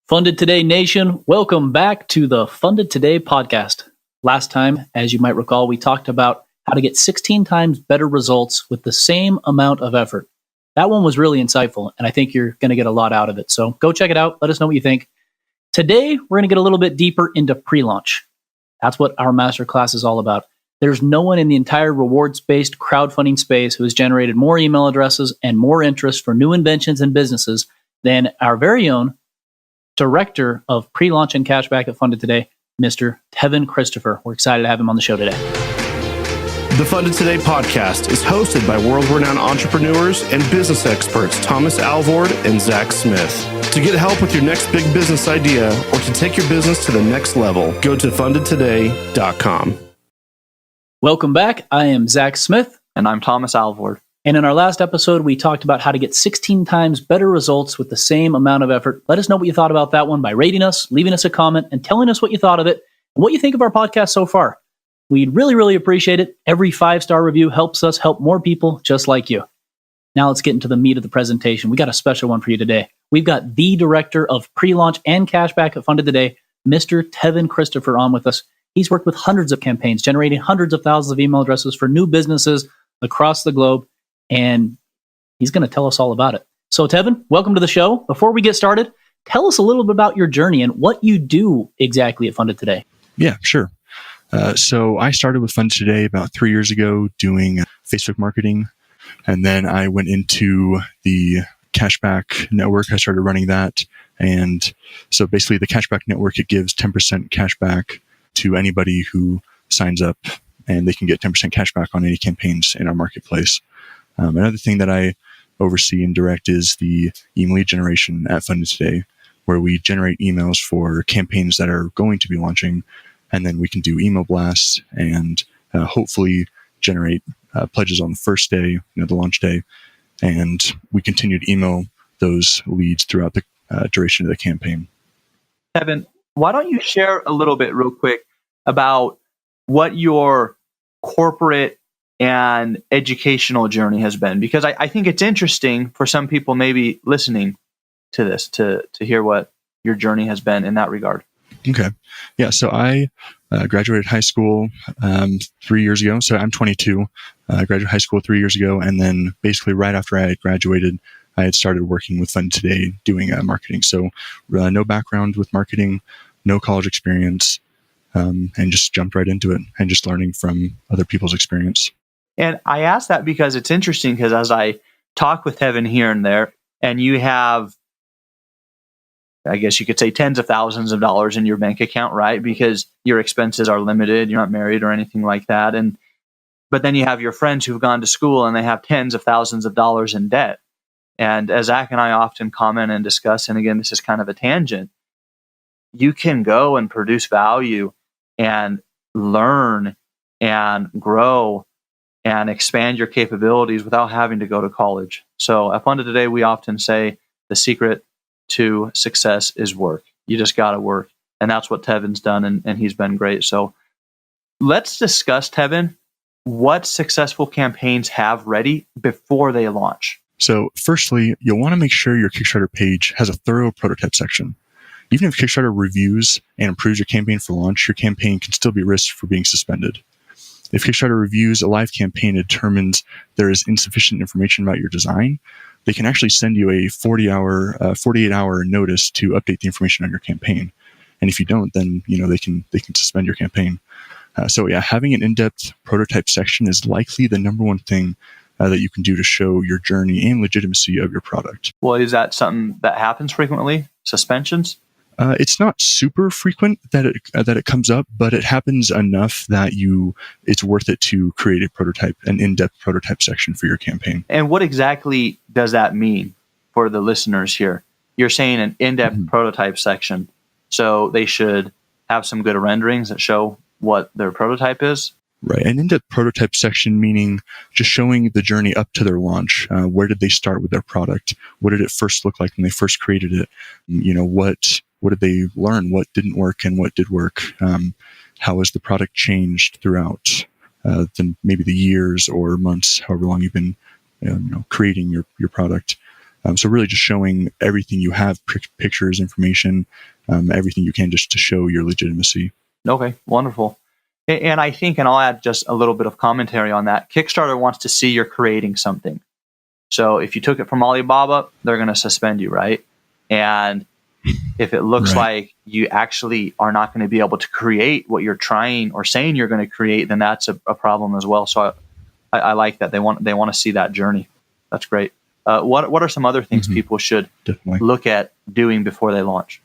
Funded Today Nation, welcome back to the Funded Today podcast. Last time, as you might recall, we talked about how to get 16 times better results with the same amount of effort. That one was really insightful, and I think you're going to get a lot out of it. So go check it out. Let us know what you think. Today, we're going to get a little bit deeper into pre-launch. That's what our masterclass is all about. There's no one in the entire rewards-based crowdfunding space who has generated more email addresses and more interest for new inventions and businesses than our very own Director of Pre-Launch and Cashback at Funded Today, Mr. Tevin Christopher. We're excited to have him on the show today. The Funded Today podcast is hosted by world-renowned entrepreneurs and business experts Thomas Alvord and Zach Smith. To get help with your next big business idea or to take your business to the next level, go to fundedtoday.com. Welcome back. I am Zach Smith. And I'm Thomas Alvord. And in our last episode, we talked about how to get 16 times better results with the same amount of effort. Let us know what you thought about that one by rating us, leaving us a comment, and telling us what you thought of it and what you think of our podcast so far. We'd really, really appreciate it. Every 5-star review helps us help more people just like you. Now let's get into the meat of the presentation. We got a special one for you today. We've got the Director of Pre-Launch and Cashback at Funded Today, Mr. Tevin Christopher, on with us. He's worked with hundreds of campaigns, generating hundreds of thousands of email addresses for new businesses across the globe. And he's going to tell us all about it. So, Tevin, welcome to the show. Before we get started, tell us a little bit about your journey and what you do exactly at Funded Today. Yeah, sure. So I started with Funded Today about 3 years ago doing Facebook marketing. And then I went into the cashback network. I started running that. And so basically the cashback network, it gives 10% cashback to anybody who signs up, and they can get 10% cashback on any campaigns in our marketplace. Another thing that I oversee and direct is the email lead generation at Funded Today, where we generate emails for campaigns that are going to be launching, and then we can do email blasts and hopefully generate pledges on the first day, the launch day, and we continue to email those leads throughout the duration of the campaign. Tevin, why don't you share a little bit real quick about what your corporate and educational journey has been? Because I think it's interesting for some people maybe listening to this to hear what your journey has been in that regard. Okay. Yeah. So I graduated high school 3 years ago. So I'm 22. I graduated high school 3 years ago. And then basically right after I had graduated, I had started working with Funded Today doing marketing. So no background with marketing, no college experience, and just jumped right into it and just learning from other people's experience. And I ask that because it's interesting, because as I talk with Tevin here and there, and you have, I guess you could say, tens of thousands of dollars in your bank account, right? Because your expenses are limited, you're not married or anything like that. But then you have your friends who've gone to school and they have tens of thousands of dollars in debt. And as Zach and I often comment and discuss, and again, this is kind of a tangent, you can go and produce value and learn and grow and expand your capabilities without having to go to college. So at Funded Today, we often say the secret to success is work. You just got to work. And that's what Tevin's done, and he's been great. So let's discuss, Tevin, what successful campaigns have ready before they launch. So firstly, you'll want to make sure your Kickstarter page has a thorough prototype section. Even if Kickstarter reviews and improves your campaign for launch, your campaign can still be risked for being suspended. If Kickstarter reviews a live campaign and determines there is insufficient information about your design, they can actually send you a 48-hour notice to update the information on your campaign. And if you don't, then they can suspend your campaign. So having an in-depth prototype section is likely the number one thing that you can do to show your journey and legitimacy of your product. Well, is that something that happens frequently? Suspensions? It's not super frequent that it comes up, but it happens enough that it's worth it to create an in-depth prototype section for your campaign. And what exactly does that mean for the listeners here? You're saying an in-depth prototype section, so they should have some good renderings that show what their prototype is? Right. An in-depth prototype section, meaning just showing the journey up to their launch. Where did they start with their product? What did it first look like when they first created it? What did they learn? What didn't work and what did work? How has the product changed throughout maybe the years or months, however long you've been creating your product? So really just showing everything you have, pictures, information, everything you can, just to show your legitimacy. Okay, wonderful. And I think, and I'll add just a little bit of commentary on that, Kickstarter wants to see you're creating something. So if you took it from Alibaba, they're going to suspend you, right? And if it looks like you actually are not going to be able to create what you're trying or saying you're going to create, then that's a problem as well. So I like that. They want to see that journey. That's great. What are some other things people should look at doing before they launch?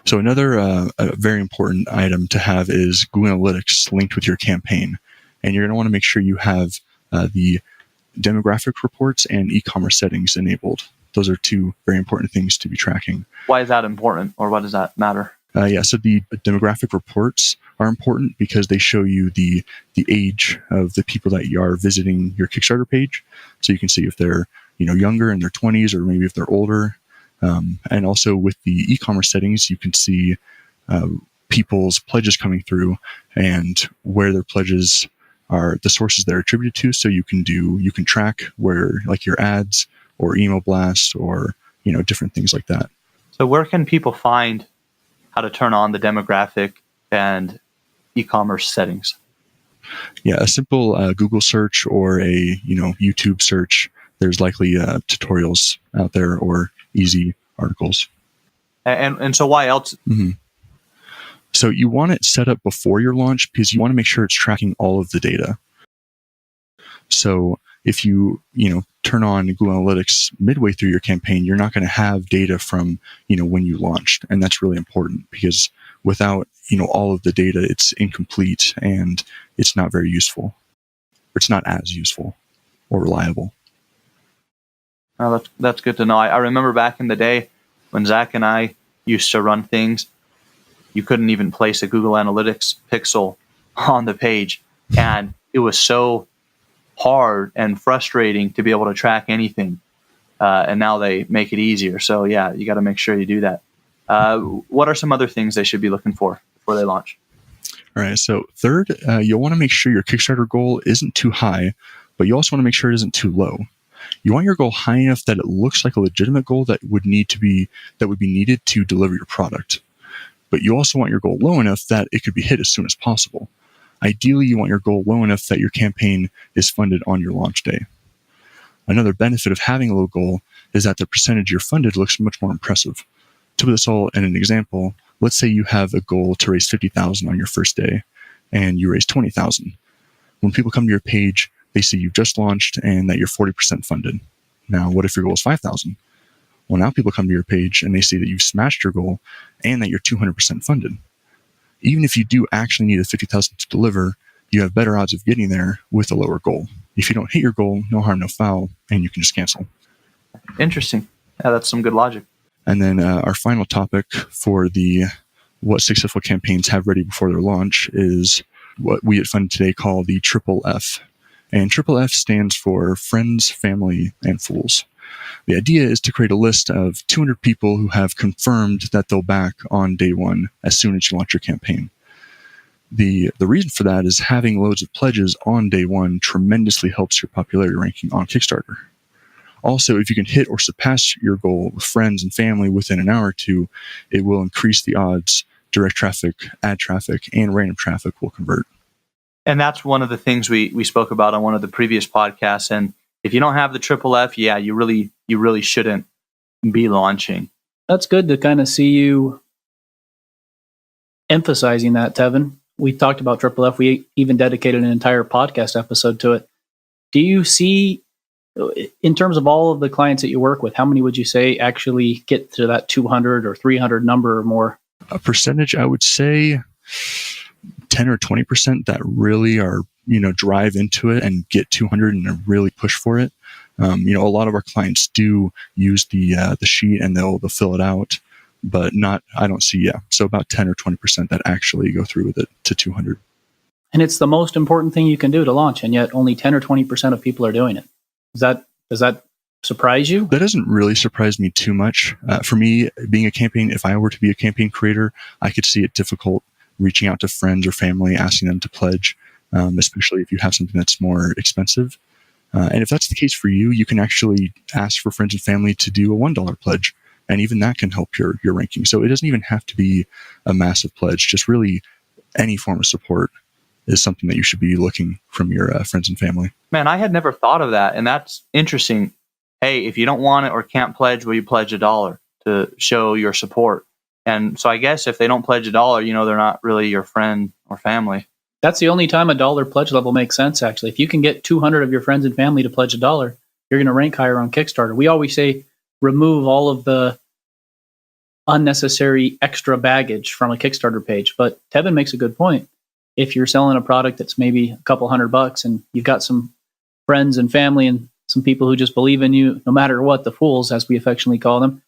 So another a very important item to have is Google Analytics linked with your campaign. And you're going to want to make sure you have the demographic reports and e-commerce settings enabled. Those are two very important things to be tracking. Why is that important, or what does that matter? So the demographic reports are important because they show you the age of the people that you are visiting your Kickstarter page. So you can see if they're younger in their 20s, or maybe if they're older. And also with the e-commerce settings, you can see people's pledges coming through and where their pledges are, the sources they're attributed to. So you can track where, like, your ads or email blasts or different things like that. So where can people find how to turn on the demographic and e-commerce settings? Yeah, a simple Google search or a YouTube search. There's likely tutorials out there or easy articles. And so why else? So you want it set up before your launch because you want to make sure it's tracking all of the data. So if you turn on Google Analytics midway through your campaign, you're not going to have data from when you launched, and that's really important because without all of the data, it's incomplete and it's not very useful. It's not as useful or reliable. Oh, that's good to know. I remember back in the day when Zach and I used to run things, you couldn't even place a Google Analytics pixel on the page, and it was so hard and frustrating to be able to track anything. And now they make it easier. So yeah, you got to make sure you do that. What are some other things they should be looking for before they launch? All right. So third, you'll want to make sure your Kickstarter goal isn't too high, but you also want to make sure it isn't too low. You want your goal high enough that it looks like a legitimate goal that would be needed to deliver your product. But you also want your goal low enough that it could be hit as soon as possible. Ideally, you want your goal low enough that your campaign is funded on your launch day. Another benefit of having a low goal is that the percentage you're funded looks much more impressive. To put this all in an example, let's say you have a goal to raise $50,000 on your first day, and you raise $20,000. When people come to your page, they see you've just launched and that you're 40% funded. Now, what if your goal is $5,000? Well, now people come to your page and they see that you've smashed your goal and that you're 200% funded. Even if you do actually need a $50,000 to deliver, you have better odds of getting there with a lower goal. If you don't hit your goal, no harm, no foul, and you can just cancel. Interesting. Yeah, that's some good logic. And then our final topic for what successful campaigns have ready before their launch is what we at Fund Today call the Triple F. And Triple F stands for Friends, Family, and Fools. The idea is to create a list of 200 people who have confirmed that they'll back on day one as soon as you launch your campaign. The reason for that is having loads of pledges on day one tremendously helps your popularity ranking on Kickstarter. Also, if you can hit or surpass your goal with friends and family within an hour or two, it will increase the odds direct traffic, ad traffic, and random traffic will convert. And that's one of the things we spoke about on one of the previous podcasts. And if you don't have the Triple F, yeah, you really shouldn't be launching. That's good to kind of see you emphasizing that, Tevin. We talked about Triple F. We even dedicated an entire podcast episode to it. Do you see, in terms of all of the clients that you work with, how many would you say actually get to that 200 or 300 number or more? A percentage, I would say 10 or 20% that really are, drive into it and get 200 and really push for it. A lot of our clients do use the sheet and they'll fill it out, but I don't see, so about 10 or 20% that actually go through with it to 200. And it's the most important thing you can do to launch, and yet only 10 or 20% of people are doing it. Does that surprise you? That doesn't really surprise me too much. For me, being if I were to be a campaign creator, I could see it difficult reaching out to friends or family, asking them to pledge, especially if you have something that's more expensive. And if that's the case for you, you can actually ask for friends and family to do a $1 pledge. And even that can help your ranking. So it doesn't even have to be a massive pledge. Just really any form of support is something that you should be looking from your friends and family. Man, I had never thought of that. And that's interesting. Hey, if you don't want it or can't pledge, will you pledge $1 to show your support? And so I guess if they don't pledge $1, they're not really your friend or family. That's the only time $1 pledge level makes sense, actually. If you can get 200 of your friends and family to pledge $1, you're going to rank higher on Kickstarter. We always say remove all of the unnecessary extra baggage from a Kickstarter page. But Tevin makes a good point. If you're selling a product that's maybe a couple $100 and you've got some friends and family and some people who just believe in you, no matter what, the fools, as we affectionately call them,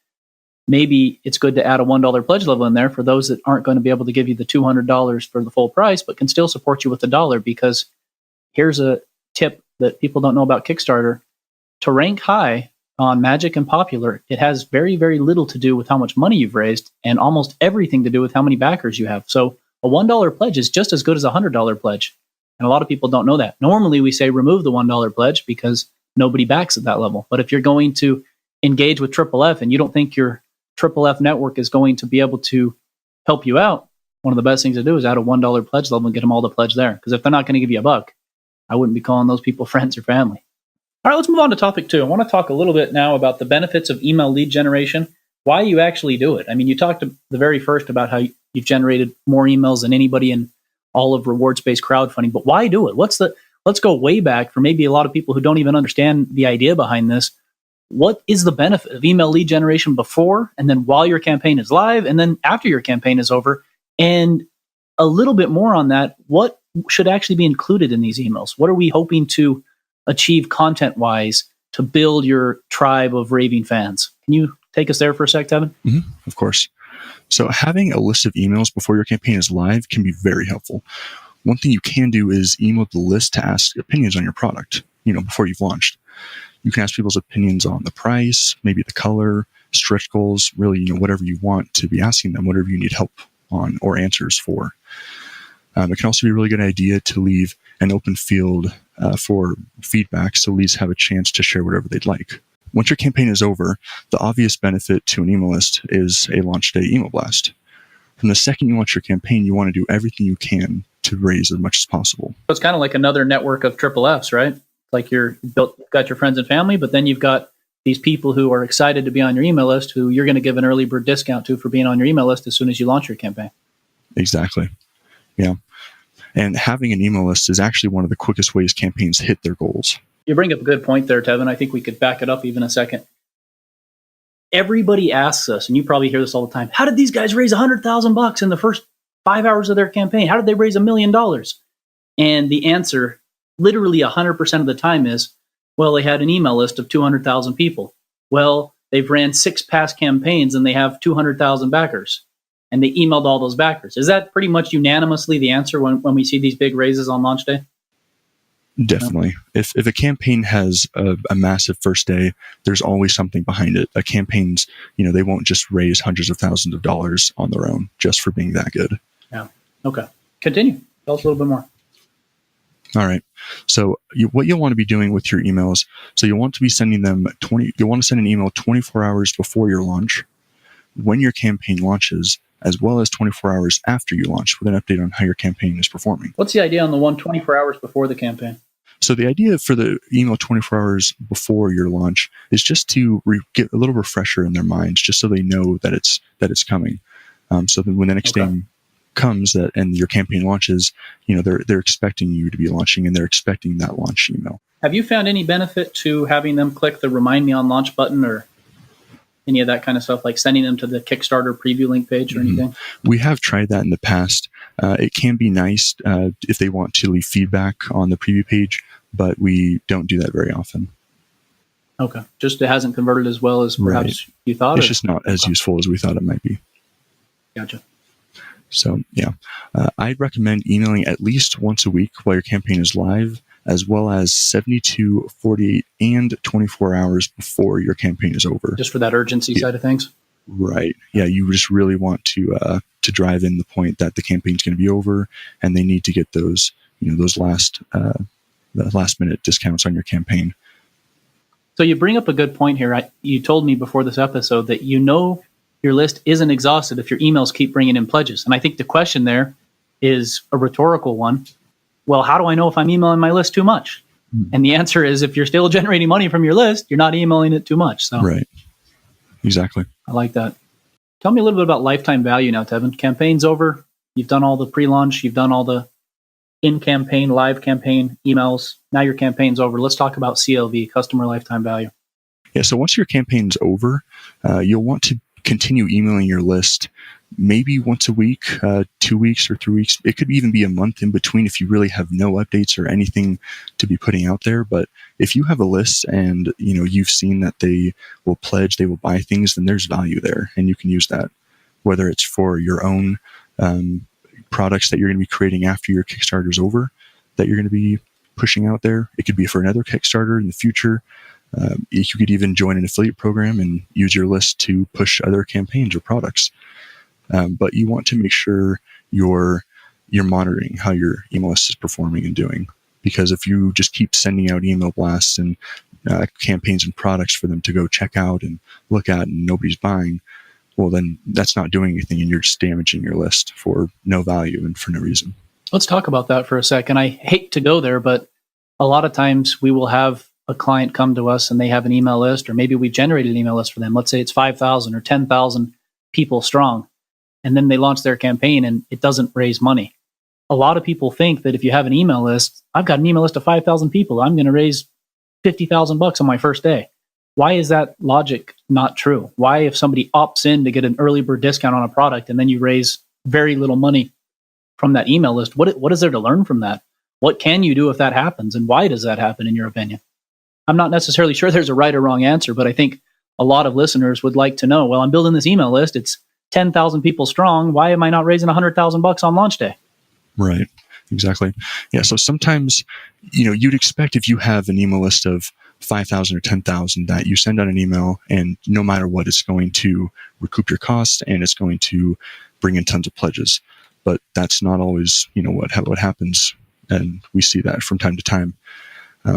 maybe it's good to add a $1 pledge level in there for those that aren't going to be able to give you the $200 for the full price, but can still support you with $1. Because here's a tip that people don't know about Kickstarter. To rank high on Magic and Popular, it has very, very little to do with how much money you've raised and almost everything to do with how many backers you have. So a $1 pledge is just as good as a $100 pledge. And a lot of people don't know that. Normally we say remove the $1 pledge because nobody backs at that level. But if you're going to engage with Triple F and you don't think your Triple F network is going to be able to help you out, one of the best things to do is add a $1 pledge level and get them all to pledge there. Because if they're not going to give you $1, I wouldn't be calling those people friends or family. All right, let's move on to topic 2. I want to talk a little bit now about the benefits of email lead generation, why you actually do it. I mean, you talked to the very first about how you've generated more emails than anybody in all of rewards-based crowdfunding, but why do it? Let's go way back for maybe a lot of people who don't even understand the idea behind this. What is the benefit of email lead generation before and then while your campaign is live and then after your campaign is over? And a little bit more on that, what should actually be included in these emails? What are we hoping to achieve content-wise to build your tribe of raving fans? Can you take us there for a sec, Tevin? Mm-hmm, of course. So having a list of emails before your campaign is live can be very helpful. One thing you can do is email the list to ask opinions on your product, before you've launched. You can ask people's opinions on the price, maybe the color, stretch goals, really, whatever you want to be asking them, whatever you need help on or answers for. It can also be a really good idea to leave an open field for feedback so leads have a chance to share whatever they'd like. Once your campaign is over, the obvious benefit to an email list is a launch day email blast. From the second you launch your campaign, you want to do everything you can to raise as much as possible. So it's kind of like another network of triple Fs, right? Like you've got your friends and family, but then you've got these people who are excited to be on your email list who you're going to give an early bird discount to for being on your email list as soon as you launch your campaign. Exactly. Yeah. And having an email list is actually one of the quickest ways campaigns hit their goals. You bring up a good point there, Tevin. I think we could back it up even a second. Everybody asks us, and you probably hear this all the time, how did these guys raise $100,000 in the first 5 hours of their campaign? How did they raise $1 million? And the answer, literally 100% of the time is, well, they had an email list of 200,000 people. Well, they've ran 6 past campaigns and they have 200,000 backers. And they emailed all those backers. Is that pretty much unanimously the answer when we see these big raises on launch day? Definitely. If a campaign has a massive first day, there's always something behind it. A campaign's, they won't just raise hundreds of thousands of dollars on their own just for being that good. Yeah. Okay. Continue. Tell us a little bit more. All right. So what you'll want to be doing with your emails, so you'll want to be sending them you'll want to send an email 24 hours before your launch, when your campaign launches, as well as 24 hours after you launch with an update on how your campaign is performing. What's the idea on the one 24 hours before the campaign? So the idea for the email 24 hours before your launch is just to get a little refresher in their minds, just so they know that it's coming. So then when the next day comes and your campaign launches, they're expecting you to be launching and they're expecting that launch email. Have you found any benefit to having them click the Remind Me on Launch button or any of that kind of stuff, like sending them to the Kickstarter preview link page or anything? We have tried that in the past. It can be nice if they want to leave feedback on the preview page, but we don't do that very often. Okay. Just it hasn't converted as well as perhaps you thought? It's just not as useful as we thought it might be. Gotcha. So, yeah. I'd recommend emailing at least once a week while your campaign is live, as well as 72, 48, and 24 hours before your campaign is over. Just for that urgency side of things? Right. Yeah, you just really want to drive in the point that the campaign's going to be over, and they need to get those, those last the last minute discounts on your campaign. So you bring up a good point here. You told me before this episode that your list isn't exhausted if your emails keep bringing in pledges. And I think the question there is a rhetorical one. Well, how do I know if I'm emailing my list too much? And the answer is, if you're still generating money from your list, you're not emailing it too much. So right. Exactly. I like that. Tell me a little bit about lifetime value now, Tevin. Campaign's over. You've done all the pre-launch. You've done all the in-campaign, live campaign emails. Now your campaign's over. Let's talk about CLV, customer lifetime value. Yeah. So once your campaign's over, you'll want to continue emailing your list maybe once a week, 2 weeks or 3 weeks. It could even be a month in between if you really have no updates or anything to be putting out there. But if you have a list and you've seen that they will pledge, they will buy things, then there's value there, and you can use that, whether it's for your own products that you're going to be creating after your Kickstarter's over, that you're going to be pushing out there. It could be for another Kickstarter in the future. You could even join an affiliate program and use your list to push other campaigns or products. But you want to make sure you're monitoring how your email list is performing and doing. Because if you just keep sending out email blasts and campaigns and products for them to go check out and look at and nobody's buying, well, then that's not doing anything, and you're just damaging your list for no value and for no reason. Let's talk about that for a second. I hate to go there, but a lot of times we will have a client come to us and they have an email list, or maybe we've generated an email list for them. Let's say it's 5,000 or 10,000 people strong. And then they launch their campaign and it doesn't raise money. A lot of people think that if you have an email list, I've got an email list of 5,000 people, I'm going to raise $50,000 on my first day. Why is that logic not true? Why, if somebody opts in to get an early bird discount on a product and then you raise very little money from that email list, what is there to learn from that? What can you do if that happens? And why does that happen, in your opinion? I'm not necessarily sure there's a right or wrong answer, but I think a lot of listeners would like to know, well, I'm building this email list. It's 10,000 people strong. Why am I not raising $100,000 on launch day? Right. Exactly. Yeah. So sometimes, you'd expect if you have an email list of 5,000 or 10,000 that you send out an email, and no matter what, it's going to recoup your costs and it's going to bring in tons of pledges. But that's not always, what happens. And we see that from time to time.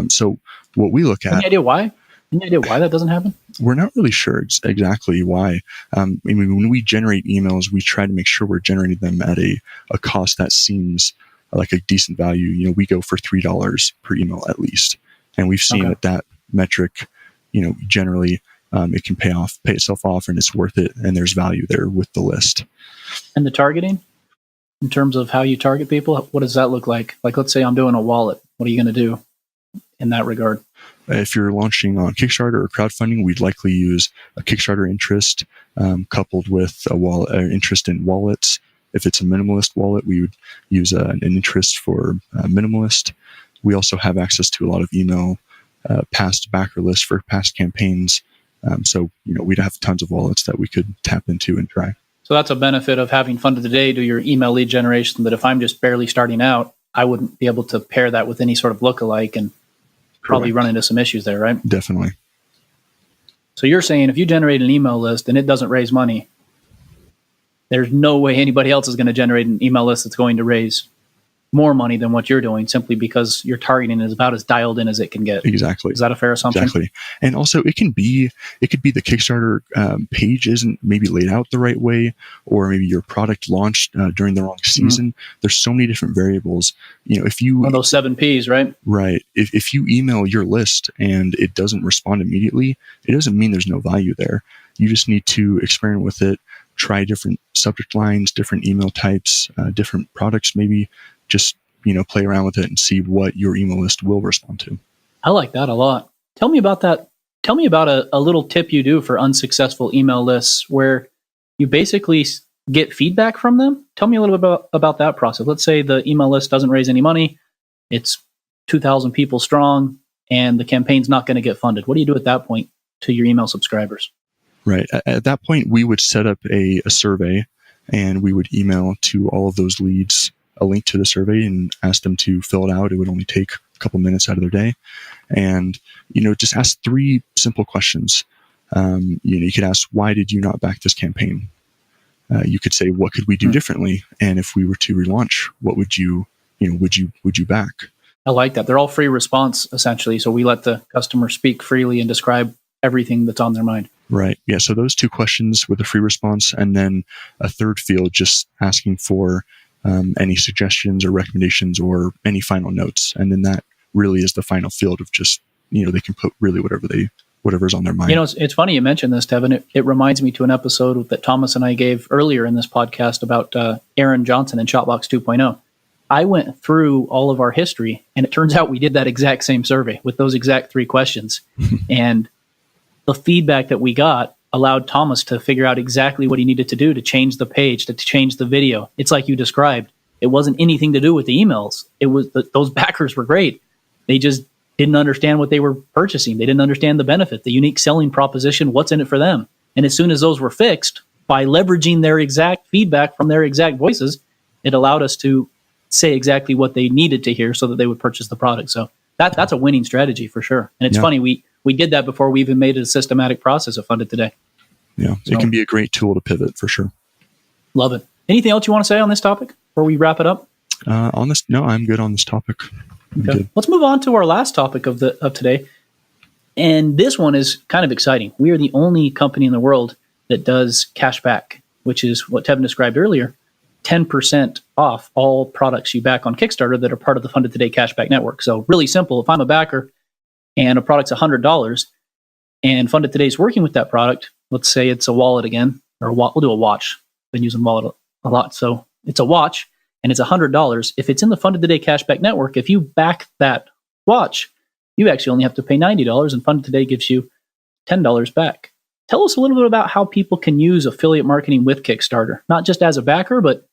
So what we look at... Any idea why? Any idea why that doesn't happen? We're not really sure exactly why. When we generate emails, we try to make sure we're generating them at a cost that seems like a decent value. We go for $3 per email at least. And we've seen that metric, generally it can pay itself off, and it's worth it. And there's value there with the list. And the targeting, in terms of how you target people, what does that look like? Like, let's say I'm doing a wallet. What are you going to do in that regard? If you're launching on Kickstarter or crowdfunding, we'd likely use a Kickstarter interest coupled with a wallet, interest in wallets. If it's a minimalist wallet, we would use an interest for minimalist. We also have access to a lot of email past backer lists for past campaigns. So we'd have tons of wallets that we could tap into and try. So that's a benefit of having Funded Today do your email lead generation, that if I'm just barely starting out, I wouldn't be able to pair that with any sort of lookalike and probably run into some issues there, right? Definitely. So you're saying if you generate an email list and it doesn't raise money, there's no way anybody else is going to generate an email list that's going to raise more money than what you're doing, simply because your targeting is about as dialed in as it can get. Exactly. Is that a fair assumption? Exactly. And also it could be the Kickstarter page isn't maybe laid out the right way, or maybe your product launched during the wrong season. There's so many different variables. If you... One of those 7 Ps, right? Right. If you email your list and it doesn't respond immediately, it doesn't mean there's no value there. You just need to experiment with it, try different subject lines, different email types, different products, maybe just, play around with it and see what your email list will respond to. I like that a lot. Tell me about that. Tell me about a little tip you do for unsuccessful email lists where you basically get feedback from them. Tell me a little bit about that process. Let's say the email list doesn't raise any money. It's 2,000 people strong and the campaign's not going to get funded. What do you do at that point to your email subscribers? Right. At that point, we would set up a survey, and we would email to all of those leads a link to the survey and ask them to fill it out. It would only take a couple minutes out of their day. And, just ask 3 simple questions. You could ask, why did you not back this campaign? You could say, what could we do differently? And if we were to relaunch, what would you back? I like that. They're all free response, essentially. So we let the customer speak freely and describe everything that's on their mind. Right. Yeah. So those 2 questions with a free response, and then a third field just asking for any suggestions or recommendations or any final notes. And then that really is the final field of just, they can put really whatever's on their mind. It's funny you mentioned this, Tevin. It reminds me to an episode that Thomas and I gave earlier in this podcast about Aaron Johnson and Shopbox 2.0. I went through all of our history, and it turns out we did that exact same survey with those exact 3 questions. And the feedback that we got allowed Thomas to figure out exactly what he needed to do to change the page, to change the video. It's like you described. It wasn't anything to do with the emails. It was those backers were great. They just didn't understand what they were purchasing. They didn't understand the benefit, the unique selling proposition, what's in it for them. And as soon as those were fixed, by leveraging their exact feedback from their exact voices, it allowed us to say exactly what they needed to hear so that they would purchase the product. So that's a winning strategy for sure. And it's funny, we did that before we even made it a systematic process of Funded Today. Yeah, so it can be a great tool to pivot for sure. Love it. Anything else you want to say on this topic before we wrap it up? On this, no, I'm good on this topic. Okay. Let's move on to our last topic of today. And this one is kind of exciting. We are the only company in the world that does cashback, which is what Tevin described earlier. 10% off all products you back on Kickstarter that are part of the Funded Today Cashback Network. So really simple. If I'm a backer and a product's $100 and Funded Today is working with that product, let's say it's a wallet again, or we'll do a watch. Been using wallet a lot. So it's a watch and it's $100. If it's in the Funded Today Cashback Network, if you back that watch, you actually only have to pay $90 and Funded Today gives you $10 back. Tell us a little bit about how people can use affiliate marketing with Kickstarter, not just as a backer, but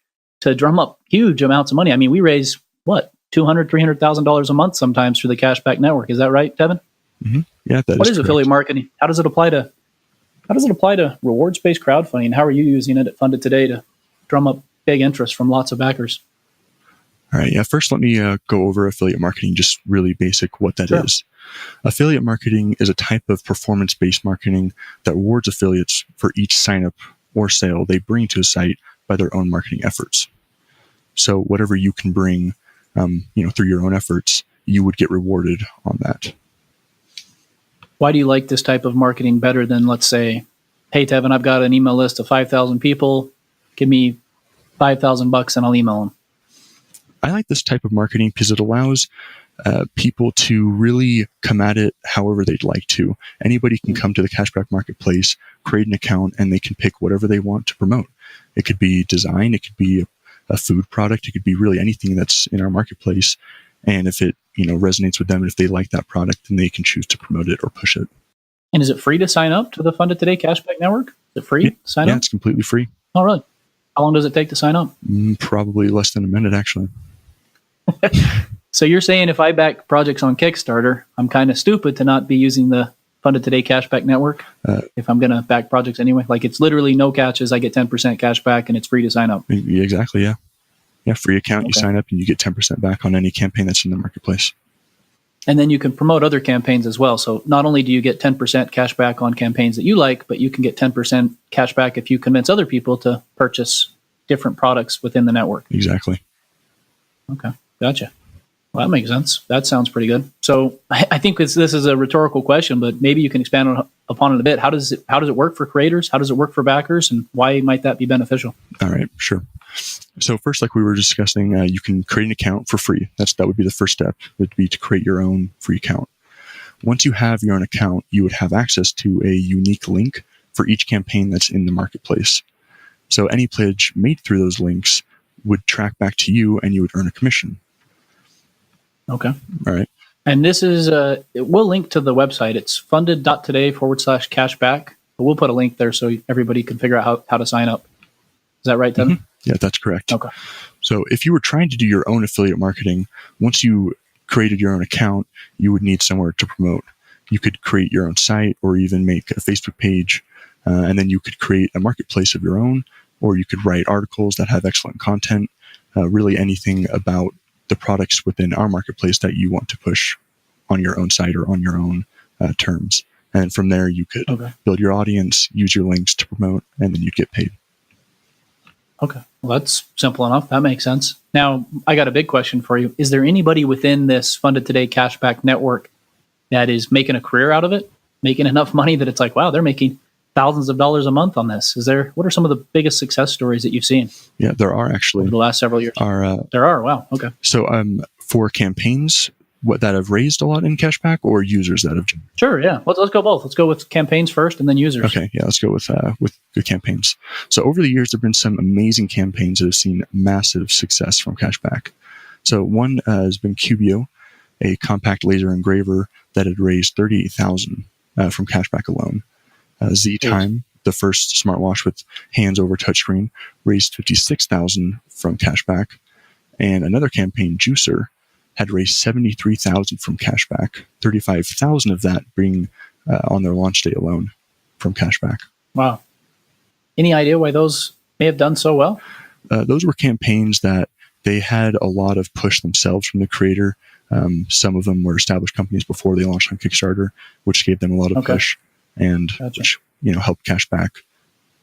to drum up huge amounts of money. I mean, we raise $200,000, $300,000 a month sometimes through the Cashback Network. Is that right, Tevin? Mm-hmm. Yeah, what is affiliate marketing? How does it apply to rewards-based crowdfunding? How are you using it at Funded Today to drum up big interest from lots of backers? All right. Yeah. First, let me go over affiliate marketing, just really basic what that is. Affiliate marketing is a type of performance-based marketing that rewards affiliates for each sign-up or sale they bring to a site by their own marketing efforts. So whatever you can bring, through your own efforts, you would get rewarded on that. Why do you like this type of marketing better than, let's say, hey, Tevin, I've got an email list of 5,000 people. Give me $5,000 and I'll email them. I like this type of marketing because it allows people to really come at it however they'd like to. Anybody can come to the cashback marketplace, create an account, and they can pick whatever they want to promote. It could be design, it could be a food product, it could be really anything that's in our marketplace. And if it resonates with them, and if they like that product, then they can choose to promote it or push it. And is it free to sign up to the Funded Today Cashback Network? Is it free to sign up? Yeah, it's completely free. Oh, really? How long does it take to sign up? Probably less than a minute, actually. So you're saying if I back projects on Kickstarter, I'm kind of stupid to not be using the Funded Today Cashback Network if I'm going to back projects anyway? Like it's literally no catches. I get 10% cash back and it's free to sign up. Exactly, yeah. Yeah, free account, You sign up and you get 10% back on any campaign that's in the marketplace. And then you can promote other campaigns as well. So not only do you get 10% cash back on campaigns that you like, but you can get 10% cash back if you convince other people to purchase different products within the network. Exactly. Okay, gotcha. Well, that makes sense. That sounds pretty good. So I think this is a rhetorical question, but maybe you can expand upon it a bit. How does it work for creators? How does it work for backers? And why might that be beneficial? All right, sure. So first, like we were discussing, you can create an account for free. That would be the first step, would be to create your own free account. Once you have your own account, you would have access to a unique link for each campaign that's in the marketplace. So any pledge made through those links would track back to you and you would earn a commission. Okay. All right. And this is, we'll link to the website. It's funded.today/cashback. But we'll put a link there so everybody can figure out how to sign up. Is that right, Tevin? Mm-hmm. Yeah, that's correct. Okay. So if you were trying to do your own affiliate marketing, once you created your own account, you would need somewhere to promote. You could create your own site or even make a Facebook page, and then you could create a marketplace of your own, or you could write articles that have excellent content, really anything about the products within our marketplace that you want to push on your own site or on your own terms. And from there, you could build your audience, use your links to promote, and then you'd get paid. Okay. Well, that's simple enough. That makes sense. Now, I got a big question for you. Is there anybody within this Funded Today cashback network that is making a career out of it, making enough money that it's like, wow, they're making thousands of dollars a month on this? What are some of the biggest success stories that you've seen? Yeah, there are actually over the last several years. There are. Wow. Okay. So for campaigns that have raised a lot in cashback, or users that have? Sure. Yeah. Let's go both. Let's go with campaigns first and then users. Okay. Yeah. Let's go with the campaigns. So over the years, there've been some amazing campaigns that have seen massive success from cashback. So one has been Cubio, a compact laser engraver that had raised $38,000 from cashback alone. Z-Time, the first smartwatch with hands over touchscreen, raised $56,000 from cashback. And another campaign, Juicer, had raised $73,000 from cashback, $35,000 of that being on their launch day alone from cashback. Wow. Any idea why those may have done so well? Those were campaigns that they had a lot of push themselves from the creator. Some of them were established companies before they launched on Kickstarter, which gave them a lot of push and which helped cashback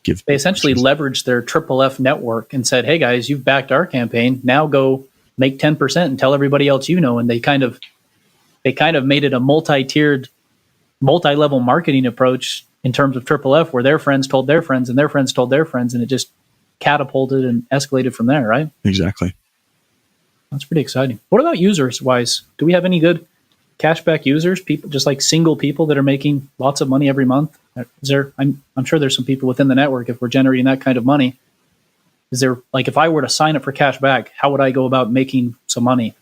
give. They essentially leveraged their Triple F network and said, "Hey guys, you've backed our campaign. Now go make 10% and tell everybody else you know." And they kind of made it a multi-tiered, multi-level marketing approach in terms of Triple F, where their friends told their friends and their friends told their friends, and it just catapulted and escalated from there, right? Exactly. That's pretty exciting. What about users wise? Do we have any good cashback users? People, just like single people that are making lots of money every month? Is there? I'm sure there's some people within the network. If we're generating that kind of money, is there, like, if I were to sign up for cashback, how would I go about making some money,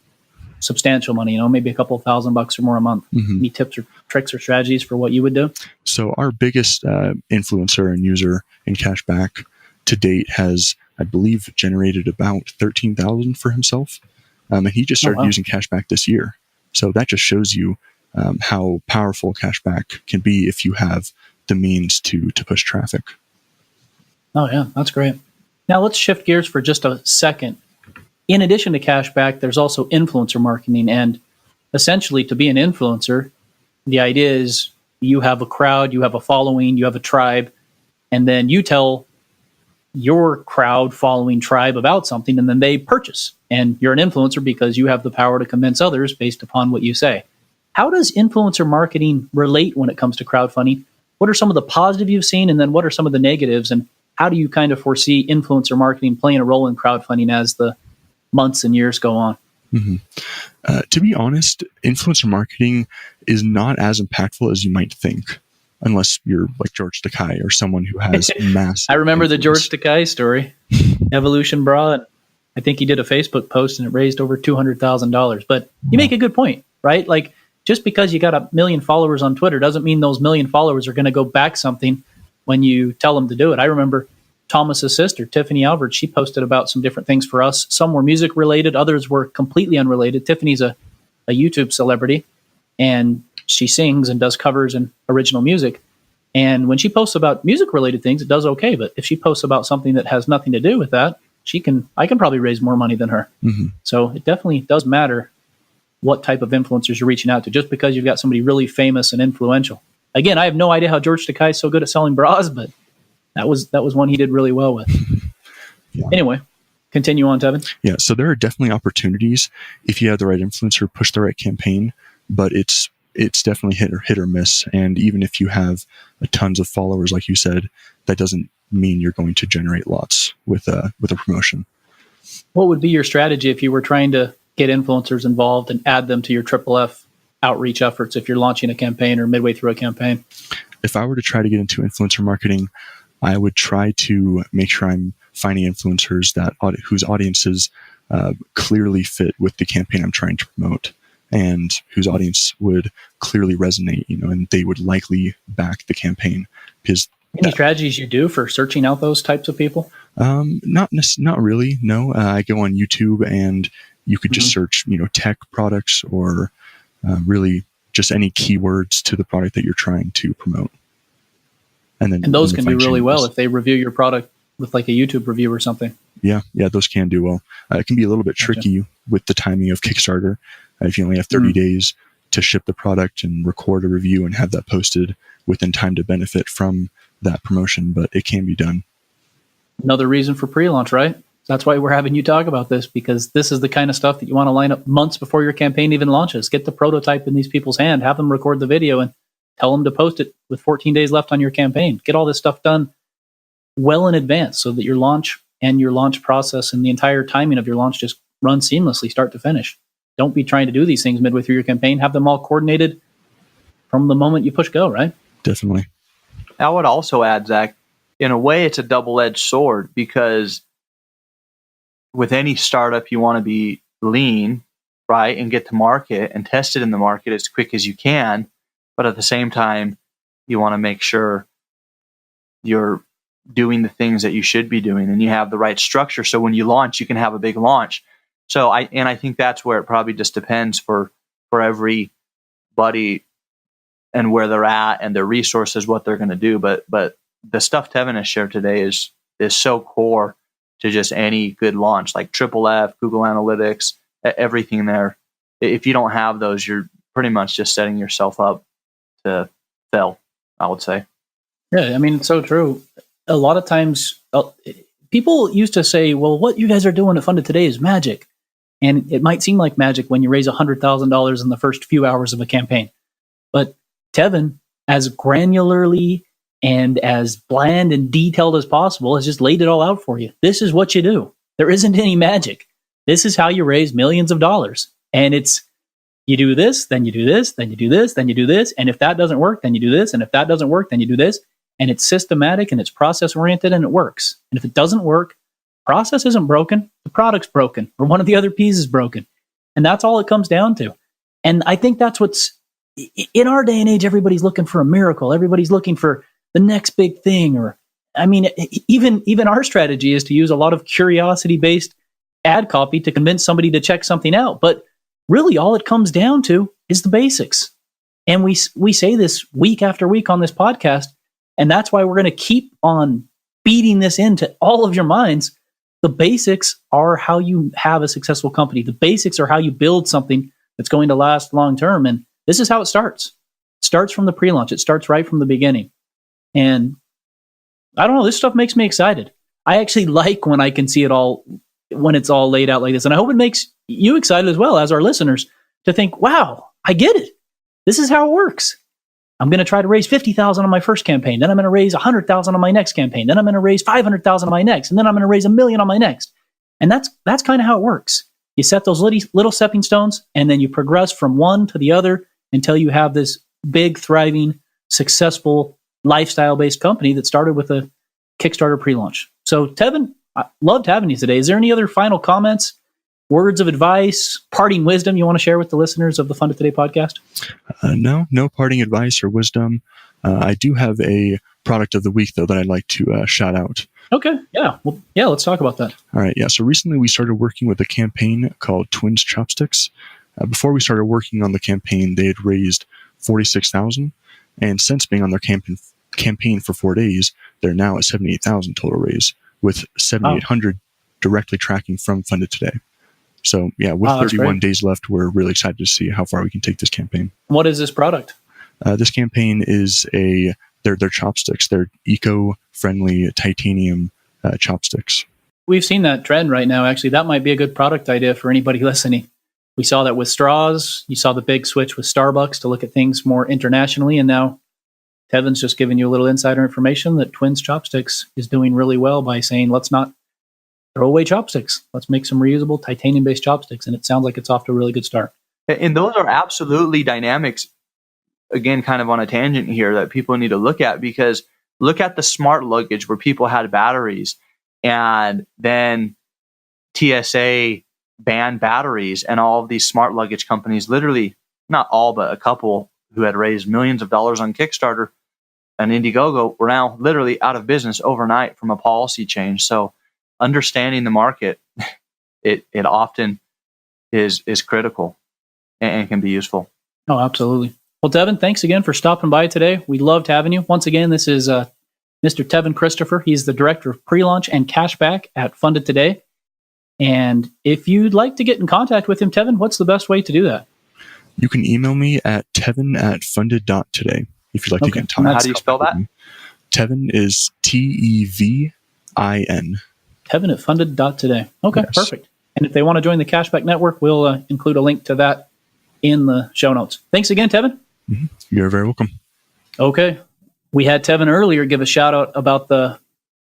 substantial money? Maybe a couple $1,000 or more a month. Mm-hmm. Any tips or tricks or strategies for what you would do? So our biggest influencer and user in cashback to date has, I believe, generated about $13,000 for himself. And he just started using cashback this year. So that just shows you how powerful cashback can be if you have the means to push traffic. Oh, yeah, that's great. Now let's shift gears for just a second. In addition to cashback, there's also influencer marketing. And essentially, to be an influencer, the idea is you have a crowd, you have a following, you have a tribe, and then you tell your crowd, following, tribe about something, and then they purchase. And you're an influencer because you have the power to convince others based upon what you say. How does influencer marketing relate when it comes to crowdfunding? What are some of the positive you've seen, and then what are some of the negatives? And how do you kind of foresee influencer marketing playing a role in crowdfunding as the months and years go on? Mm-hmm. To be honest, influencer marketing is not as impactful as you might think, unless you're like George Takei or someone who has mass. I remember the George Takei story, Evolution Bra. And I think he did a Facebook post and it raised over $200,000. But you make a good point, right? Like, just because you got 1 million followers on Twitter doesn't mean those 1 million followers are going to go back something when you tell them to do it. I remember Thomas's sister, Tiffany Albert, she posted about some different things for us. Some were music related, others were completely unrelated. Tiffany's a YouTube celebrity, and she sings and does covers and original music. And when she posts about music related things, it does okay. But if she posts about something that has nothing to do with that, I can probably raise more money than her. Mm-hmm. So it definitely does matter what type of influencers you're reaching out to, just because you've got somebody really famous and influential. Again, I have no idea how George Takei is so good at selling bras, but that was one he did really well with. Yeah. Anyway, continue on, Tevin. Yeah, so there are definitely opportunities if you have the right influencer, push the right campaign, but it's definitely hit or miss. And even if you have tons of followers, like you said, that doesn't mean you're going to generate lots with a promotion. What would be your strategy if you were trying to get influencers involved and add them to your Triple F outreach efforts if you're launching a campaign or midway through a campaign? If I were to try to get into influencer marketing, I would try to make sure I'm finding influencers whose audiences clearly fit with the campaign I'm trying to promote, and whose audience would clearly resonate, and they would likely back the campaign. Because any strategies you do for searching out those types of people? Not really. No, I go on YouTube, and you could just search, tech products or really just any keywords to the product that you're trying to promote. And those can do really well if they review your product with like a YouTube review or something. Yeah, those can do well. It can be a little bit tricky with the timing of Kickstarter. If you only have 30 days to ship the product and record a review and have that posted within time to benefit from that promotion, but it can be done. Another reason for pre-launch, right? That's why we're having you talk about this, because this is the kind of stuff that you want to line up months before your campaign even launches. Get the prototype in these people's hand, have them record the video, and tell them to post it with 14 days left on your campaign. Get all this stuff done well in advance so that your launch and your launch process and the entire timing of your launch just run seamlessly, start to finish. Don't be trying to do these things midway through your campaign. Have them all coordinated from the moment you push go, right? Definitely. I would also add, Zach, in a way, it's a double-edged sword, because with any startup, you want to be lean, right, and get to market and test it in the market as quick as you can. But at the same time, you want to make sure you're doing the things that you should be doing and you have the right structure. So when you launch, you can have a big launch. So I think that's where it probably just depends for everybody and where they're at and their resources, what they're going to do. But the stuff Tevin has shared today is so core to just any good launch, like Triple F, Google Analytics, everything there. If you don't have those, you're pretty much just setting yourself up to fail, I would say. Yeah, I mean, it's so true. A lot of times, people used to say, well, what you guys are doing at Funded Today is magic. And it might seem like magic when you raise $100,000 in the first few hours of a campaign. But Tevin, as granularly and as bland and detailed as possible, has just laid it all out for you. This is what you do. There isn't any magic. This is how you raise millions of dollars. And it's, you do this, then you do this, then you do this, then you do this. And if that doesn't work, then you do this. And if that doesn't work, then you do this. And it's systematic and it's process oriented and it works. And if it doesn't work, process isn't broken, the product's broken, or one of the other P's is broken. And that's all it comes down to. And I think that's what's, in our day and age, everybody's looking for a miracle. Everybody's looking for the next big thing. Or, I mean, even our strategy is to use a lot of curiosity-based ad copy to convince somebody to check something out. But really, all it comes down to is the basics. And we say this week after week on this podcast, and that's why we're going to keep on beating this into all of your minds. The basics are how you have a successful company. The basics are how you build something that's going to last long term. And this is how it starts. It starts from the pre-launch. It starts right from the beginning. And I don't know, this stuff makes me excited. I actually like when I can see it all, when it's all laid out like this. And I hope it makes you excited as well as our listeners to think, wow, I get it. This is how it works. I'm going to try to raise $50,000 on my first campaign. Then I'm going to raise $100,000 on my next campaign. Then I'm going to raise $500,000 on my next. And then I'm going to raise $1 million on my next. And that's kind of how it works. You set those little stepping stones, and then you progress from one to the other until you have this big, thriving, successful, lifestyle-based company that started with a Kickstarter pre-launch. So, Tevin, I loved having you today. Is there any other final comments, words of advice, parting wisdom you want to share with the listeners of the Funded Today podcast? No parting advice or wisdom. I do have a product of the week, though, that I'd like to shout out. Okay. Yeah. Well, yeah, let's talk about that. All right. Yeah. So recently we started working with a campaign called Twins Chopsticks. Before we started working on the campaign, they had raised $46,000. And since being on their campaign for 4 days, they're now at $78,000 total raise, with $7,800 directly tracking from Funded Today. So yeah, with 31 days left, we're really excited to see how far we can take this campaign. What is this product? This campaign is they're chopsticks. They're eco-friendly titanium chopsticks. We've seen that trend right now. Actually, that might be a good product idea for anybody listening. We saw that with straws. You saw the big switch with Starbucks to look at things more internationally. And now Tevin's just giving you a little insider information that Twins Chopsticks is doing really well by saying, let's not throw away chopsticks. Let's make some reusable titanium-based chopsticks. And it sounds like it's off to a really good start. And those are absolutely dynamics, again, kind of on a tangent here, that people need to look at, because look at the smart luggage where people had batteries and then TSA banned batteries, and all of these smart luggage companies, literally not all, but a couple who had raised millions of dollars on Kickstarter and Indiegogo, were now literally out of business overnight from a policy change. So understanding the market, it often is critical and can be useful. Oh, absolutely. Well, Tevin, thanks again for stopping by today. We loved having you. Once again, this is Mr. Tevin Christopher. He's the Director of Pre-Launch and Cashback at Funded Today. And if you'd like to get in contact with him, Tevin, what's the best way to do that? You can email me at tevin@funded.today if you'd like to get in touch. How do you spell that? Tevin is TEVIN Tevin at funded.today. Okay, Yes. perfect. And if they want to join the Cashback Network, we'll include a link to that in the show notes. Thanks again, Tevin. You're very welcome. Okay. We had Tevin earlier give a shout out about the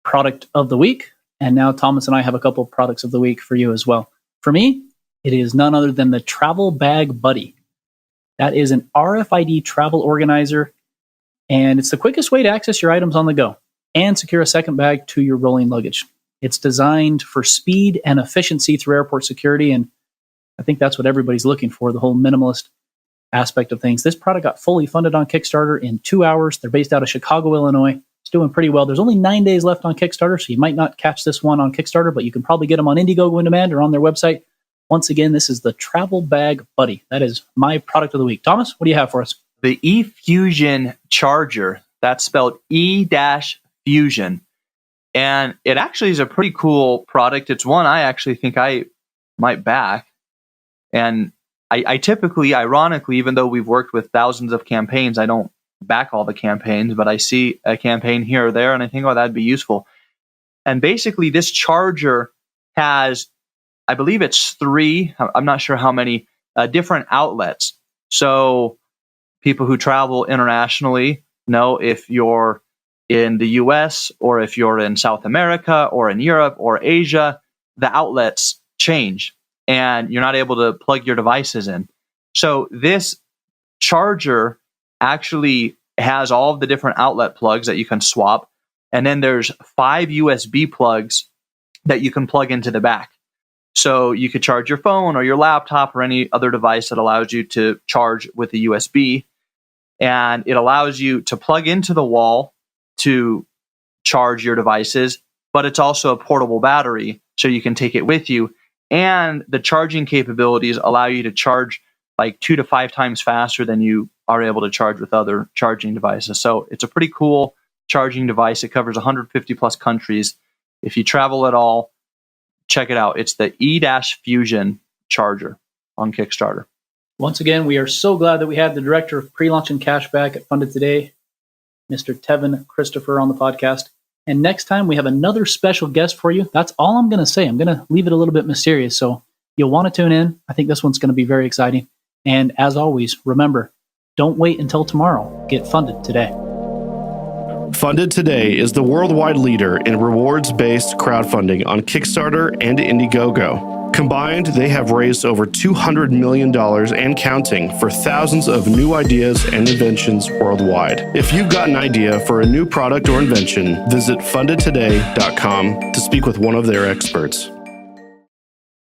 product of the week. And now Thomas and I have a couple of products of the week for you as well. For me, it is none other than the Travel Bag Buddy. That is an RFID travel organizer, and it's the quickest way to access your items on the go and secure a second bag to your rolling luggage. It's designed for speed and efficiency through airport security, and I think that's what everybody's looking for, the whole minimalist aspect of things. This product got fully funded on Kickstarter in 2 hours. They're based out of Chicago, Illinois. It's doing pretty well. There's only 9 days left on Kickstarter, so you might not catch this one on Kickstarter, but you can probably get them on Indiegogo on demand or on their website. Once again, this is the Travel Bag Buddy. That is my product of the week. Thomas, what do you have for us? The eFusion charger, that's spelled E-Fusion. And it actually is a pretty cool product. It's one I actually think I might back. And I typically, ironically, even though we've worked with thousands of campaigns, I don't back all the campaigns, but I see a campaign here or there and I think, oh, that'd be useful. And basically this charger has, I believe it's 3, I'm not sure how many, different outlets. So people who travel internationally know if you're in the US or if you're in South America or in Europe or Asia, the outlets change and you're not able to plug your devices in. So this charger actually has all of the different outlet plugs that you can swap. And then there's 5 USB plugs that you can plug into the back. So you could charge your phone or your laptop or any other device that allows you to charge with a USB. And it allows you to plug into the wall to charge your devices, but it's also a portable battery, so you can take it with you. And the charging capabilities allow you to charge like 2 to 5 times faster than you are able to charge with other charging devices. So it's a pretty cool charging device. It covers 150 plus countries. If you travel at all, check it out. It's the E-Fusion charger on Kickstarter. Once again, we are so glad that we had the Director of Pre-Launch and Cashback at Funded Today, Mr. Tevin Christopher, on the podcast. And next time we have another special guest for you. That's all I'm going to say. I'm going to leave it a little bit mysterious. So you'll want to tune in. I think this one's going to be very exciting. And as always, remember, don't wait until tomorrow. Get funded today. Funded Today is the worldwide leader in rewards-based crowdfunding on Kickstarter and Indiegogo. Combined, they have raised over $200 million and counting for thousands of new ideas and inventions worldwide. If you've got an idea for a new product or invention, visit fundedtoday.com to speak with one of their experts.